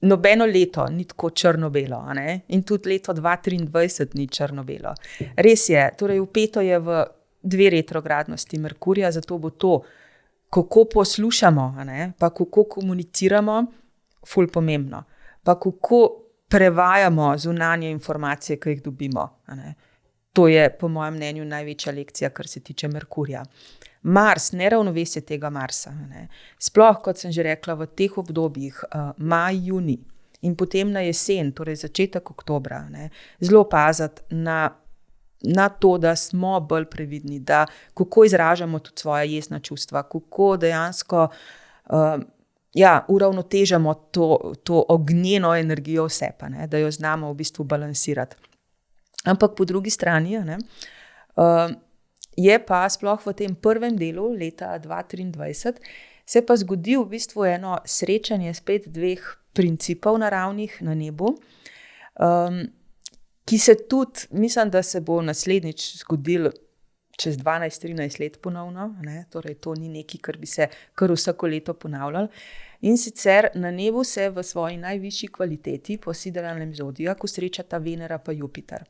nobeno leto ni tako črno-belo, a ne? In tudi leto 2023 ni črno-belo. Res je, torej vpeto je v 2 retrogradnosti Merkurja, zato bo to, kako poslušamo, a ne? Pa kako komuniciramo, ful pomembno. Pa kako prevajamo zunanje informacije, ki jih dobimo, a ne? To je, po mojem mnenju, največja lekcija, kar se tiče Merkurja. Mars, neravnovesje tega Marsa, ne? Sploh, kot sem že rekla, v teh obdobjih, maj, junij in potem na jesen, torej začetek oktobra, ne? Zelo paziti na to, da smo bolj previdni, da kako izražamo tudi svoja jezna čustva, kako dejansko uravnotežamo to ognjeno energijo vse, pa, ne? Da jo znamo v bistvu balansirati. Ampak po drugi strani, ne, je pa sploh v tem prvem delu leta 2023 se pa zgodi v bistvu eno srečanje spet 2 principov naravnih na nebu, ki se tudi, mislim, da se bo naslednjič zgodilo čez 12-13 let ponovno, ne? Torej to ni nekaj, kar bi se kar vsako leto ponavljalo. In sicer na nebu se v svoji najvišji kvaliteti po sideralnem zodiaku srečata Venera pa Jupiter.